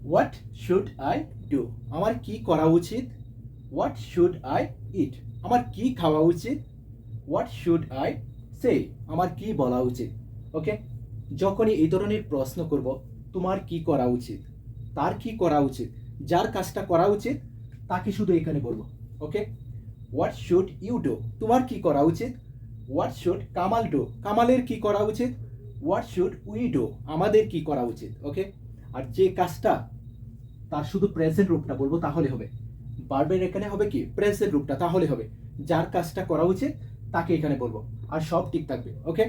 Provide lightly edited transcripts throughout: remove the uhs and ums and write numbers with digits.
What should I do, আমার কি করা উচিত। হোয়াট শুড আই ইট, আমার কি খাওয়া উচিত। হোয়াট শুড আই সে, আমার কি বলা উচিত। ওকে, যখনই এই ধরনের প্রশ্ন করব, তোমার কি করা উচিত, তার কি করা উচিত, যার কাজটা করা উচিত তাকে শুধু এখানে বলবো। ওকে, হোয়াট শুড ইউ ডু, তোমার কি করা উচিত। হোয়াট শুড কামাল ডু, কামালের কি করা উচিত। হোয়াট শুড উই ডু, আমাদের কি করা উচিত। ওকে, আর যে কাজটা তার শুধু প্রেজেন্ট রূপটা বলবো তাহলে হবে। ভার্বের এখানে হবে কি প্রেজেন্ট রূপটা, তাহলে হবে যার কাজটা করা উচিত তাকে এখানে বলবো, আর সব ঠিক থাকবে। ওকে,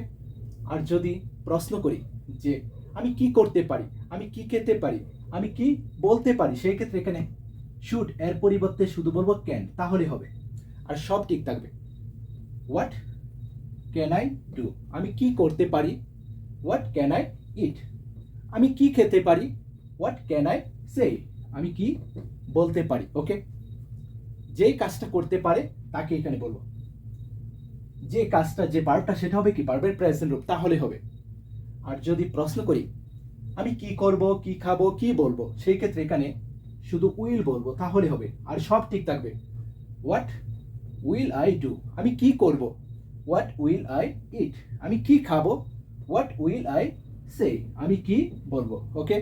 আর যদি প্রশ্ন করি যে আমি কি করতে পারি, আমি কি খেতে পারি, আমি কি বলতে পারি, সেই ক্ষেত্রে এখানে শুড এর পরিবর্তে শুধু বলবো ক্যান, তাহলে হবে, আর সব ঠিক থাকবে। হোয়াট ক্যান আই ডু, আমি কি করতে পারি। হোয়াট ক্যান আই ইট, আমি কি খেতে পারি। হোয়াট ক্যান আই সে, আমি কি বলতে পারি। ওকে, যেই কাজটা করতে পারে তাকে এখানে বলবো, যে কাজটা যে ভার্বটা সেটা হবে কি ভার্বের প্রেজেন্ট রূপ, তাহলে হবে। আর যদি প্রশ্ন করি আমি কি করব, কি খাবো, কি বলবো, সেই ক্ষেত্রে এখানে শুধু উইল বলবো, তাহলে হবে, আর সব ঠিক থাকবে। হোয়াট উইল আই ডু, আমি কি করব। হোয়াট উইল আই ইট, আমি কি খাবো। হোয়াট উইল আই সে, আমি কি বলবো। ওকে,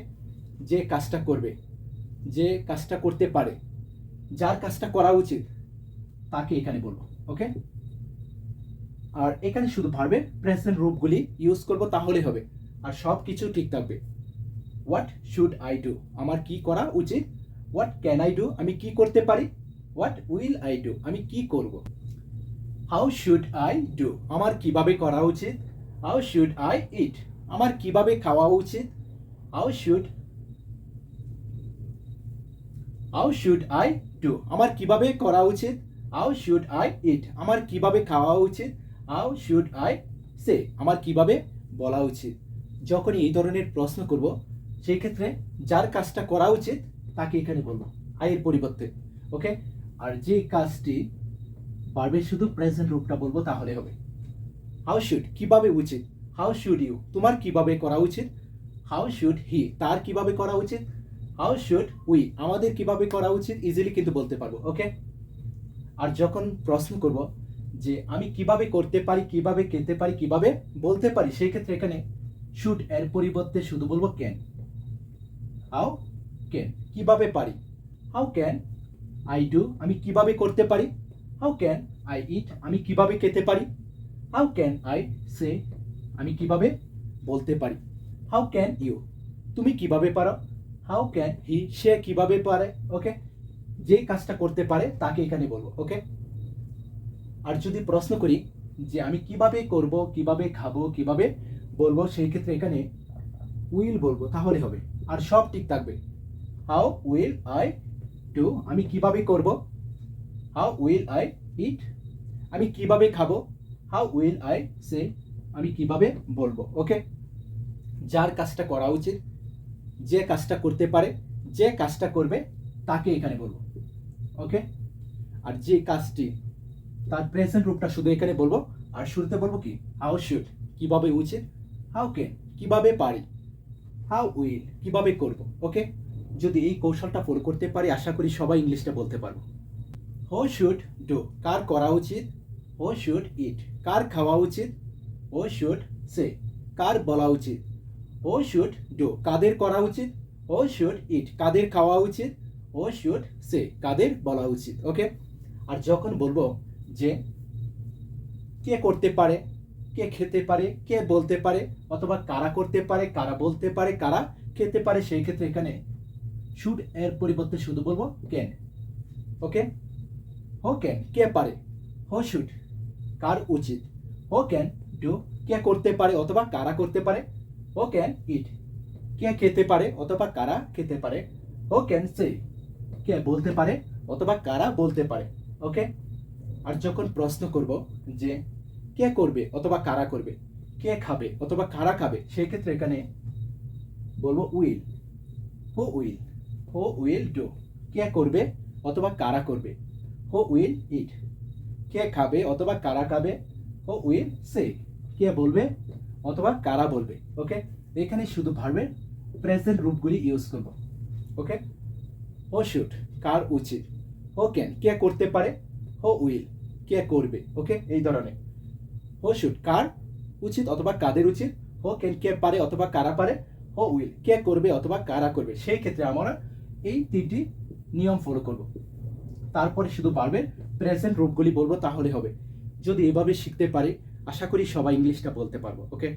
যে কাজটা করবে, যে কাজটা করতে পারে, যার কাজটা করা উচিত তাকে এখানে বলবো। ওকে, আর এখানে শুধু ভার্বের প্রেজেন্ট রূপগুলি ইউজ করব, তাহলে হবে, আর সব কিছু ঠিক থাকবে। হোয়াট শুড আই ডু, আমার কি করা উচিত। হোয়াট ক্যান আই ডু, আমি কি করতে পারি। হোয়াট উইল আই ডু, আমি কি করব। হাউ শুড আই ডু, আমার কিভাবে করা উচিত। হাউ শুড আই ইট, আমার কিভাবে খাওয়া উচিত। How should how should I do, আমার কিভাবে করা উচিত। হাউ শুড আই ইট, আমার কিভাবে খাওয়া উচিত। হাউ শুড আই সে, আমার কিভাবে বলা উচিত। যখনই এই ধরনের প্রশ্ন করব, সেই ক্ষেত্রে যার কাজটা করা উচিত তাকে এখানে বলবো আইয়ের পরিবর্তে। ওকে, আর যে কাজটি ভার্বের শুধু প্রেজেন্ট রূপটা বলবো, তাহলে হবে হাউ শুড, কিভাবে উচিত। হাউ শুড ইউ, তোমার কিভাবে করা উচিত। হাউ শুড হি, তার কিভাবে করা উচিত। হাউ শুড উই, আমাদের কিভাবে করা উচিত, ইজিলি কিন্তু বলতে পারবো। ওকে, আর যখন প্রশ্ন করব যে আমি কিভাবে করতে পারি, কিভাবে খেতে পারি, কিভাবে বলতে পারি, সেই ক্ষেত্রে এখানে শুড এর পরিবর্তে শুধু বলবো ক্যান। হাউ ক্যান, কিভাবে পারি। হাউ ক্যান আই ডু, আমি কিভাবে করতে পারি। হাউ ক্যান আই ইট, আমি কিভাবে খেতে পারি। হাউ ক্যান আই সে, আমি কিভাবে বলতে পারি। হাউ ক্যান ইউ, তুমি কিভাবে পারো। হাউ ক্যান হি, সে কিভাবে পারে। ওকে, যে কাজটা করতে পারে তাকে এখানে বলবো। ওকে, আর যদি প্রশ্ন করি যে আমি কিভাবে করব, কিভাবে খাবো, কিভাবে বলবো, সেই ক্ষেত্রে এখানে উইল বলবো, তাহলে হবে, আর সব ঠিক থাকবে। হাউ উইল আই ডু, আমি কিভাবে করব। হাউ উইল আই ইট, আমি কিভাবে খাবো। হাউ উইল আই সে, আমি কিভাবে বলবো। ওকে, যার কাজটা করা উচিত, যে কাজটা করতে পারে, যে কাজটা করবে তাকে এখানে বলবো। ওকে, আর যে কাজটি তার প্রেজেন্ট রূপটা শুধু এখানে বলবো, আর শুরুতে বলবো কি হাউ শুড, কিভাবে উচিত। হাউ ক্যান, কিভাবে পারি। হাউ উইল, কিভাবে করব। ওকে, যদি এই কৌশলটা ফলো করতে পারি, আশা করি সবাই ইংলিশটা বলতে পারবো। হু শুড ডু, কার করা উচিত। হু শুড ইট, কার খাওয়া উচিত। হু শুড সে, কার বলা উচিত। হু শুড ডু, কাদের করা উচিত। হু শুড ইট, কাদের খাওয়া উচিত। হু শুড সে, কাদের বলা উচিত। ওকে, আর যখন বলবো যে কে করতে পারে, কে খেতে পারে, কে বলতে পারে, অথবা কারা করতে পারে, কারা বলতে পারে, কারা খেতে পারে, সেই ক্ষেত্রে এখানে শুড এর পরিবর্তে শুধু বলবো ক্যান। ওকে, হো ক্যান, কে পারে। হো শুড, কার উচিত। হো ক্যান ডু, কে করতে পারে অথবা কারা করতে পারে। হো ক্যান ইট, কে খেতে পারে অথবা কারা খেতে পারে। হো ক্যান সে, কে বলতে পারে অথবা কারা বলতে পারে। ওকে, আর যখন প্রশ্ন করব যে কে করবে অথবা কারা করবে, কে খাবে অথবা কারা খাবে, সেই ক্ষেত্রে এখানে বলবো will. Who will, who will do, কে করবে অথবা কারা করবে। হু উইল ইট, কে খাবে অথবা কারা খাবে। হু উইল সে, কে বলবে অথবা কারা বলবে। ওকে, এখানে শুধু ভার্বের প্রেজেন্ট রূপগুলি ইউজ করব। ওকে, হো শুড কার উচিত, হো ক্যান কে করতে পারে, হো উইল কে করবে। ওকে, এই ধরনের হো শুড কার উচিত অথবা কাদের উচিত, হো ক্যান কে পারে অথবা কারা পারে, হো উইল কে করবে অথবা কারা করবে। সেই ক্ষেত্রে আমরা এই তিনটি নিয়ম ফলো করব। তারপরে শুধু ভার্বের প্রেজেন্ট রূপগুলি বলবো, তাহলে হবে। যদি এভাবে শিখতে পারি, আশা করি সবাই ইংলিশটা বলতে পারবো। ওকে।